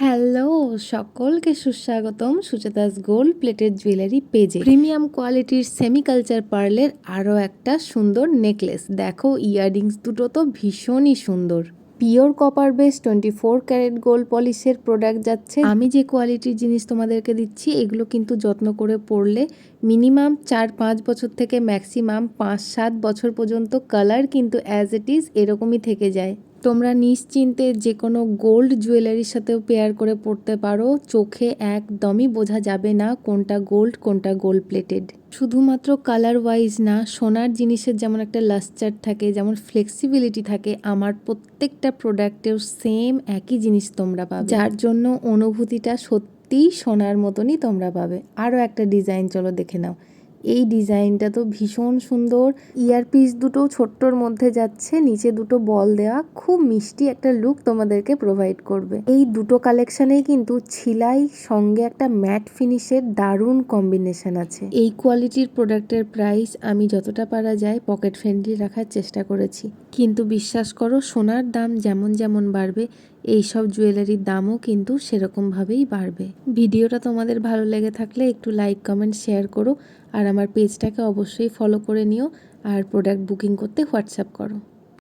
Hello, সকলকে সুস্বাগতম Sucheta's gold plated jewellery পেজে। প্রিমিয়াম কোয়ালিটির সেমি কালচার পার্লের আরও একটা সুন্দর নেকলেস। দেখো, ইয়াররিংস দুটো তো ভীষণই সুন্দর। Pure copper base 24 carat gold পলিশের প্রোডাক্ট যাচ্ছে। আমি যে কোয়ালিটির জিনিস তোমাদেরকে দিচ্ছি এগুলো কিন্তু যত্ন করে পরলে মিনিমাম 4-5 বছর থেকে ম্যাক্সিমাম 5-7 বছর পর্যন্ত কালার কিন্তু অ্যাজ ইট ইজ এরকমই থেকে যায়। তোমরা নিশ্চিন্তে যে কোনো গোল্ড জুয়েলারির সাথেও পেয়ার করে পরতে পারো। চোখে একদমই বোঝা যাবে না কোনটা গোল্ড কোনটা গোল্ড প্লেটেড। শুধুমাত্র কালার ওয়াইজ না, সোনার জিনিসের যেমন একটা লাস্টার থাকে, যেমন ফ্লেক্সিবিলিটি থাকে, আমার প্রত্যেকটা প্রোডাক্টেও সেম একই জিনিস তোমরা পাবে, যার জন্য অনুভূতিটা সত্যিই সোনার মতনই তোমরা পাবে। আরও একটা ডিজাইন চলো দেখে নাও। এই ডিজাইনটা তো ভীষণ সুন্দর। ইয়ারপিস দুটো ছোট্টর মধ্যে যাচ্ছে, নিচে দুটো বল দেওয়া, খুব মিষ্টি একটা লুক তোমাদেরকে প্রোভাইড করবে। এই দুটো কালেকশনেই কিন্তু ছিলাই সঙ্গে একটা ম্যাট ফিনিশের দারুণ কম্বিনেশন আছে। এই কোয়ালিটির প্রোডাক্টের প্রাইস আমি যতটা পারা যায় পকেট ফ্রেন্ডলি রাখার চেষ্টা করেছি, কিন্তু বিশ্বাস করো সোনার দাম যেমন যেমন বাড়বে এইসব জুয়েলারির দামও কিন্তু সেরকমভাবেই বাড়বে। ভিডিওটা তোমাদের ভালো লেগে থাকলে একটু লাইক কমেন্ট শেয়ার করো, আর আমার পেজটাকে অবশ্যই ফলো করে নিও, আর প্রোডাক্ট বুকিং করতে হোয়াটসঅ্যাপ করো।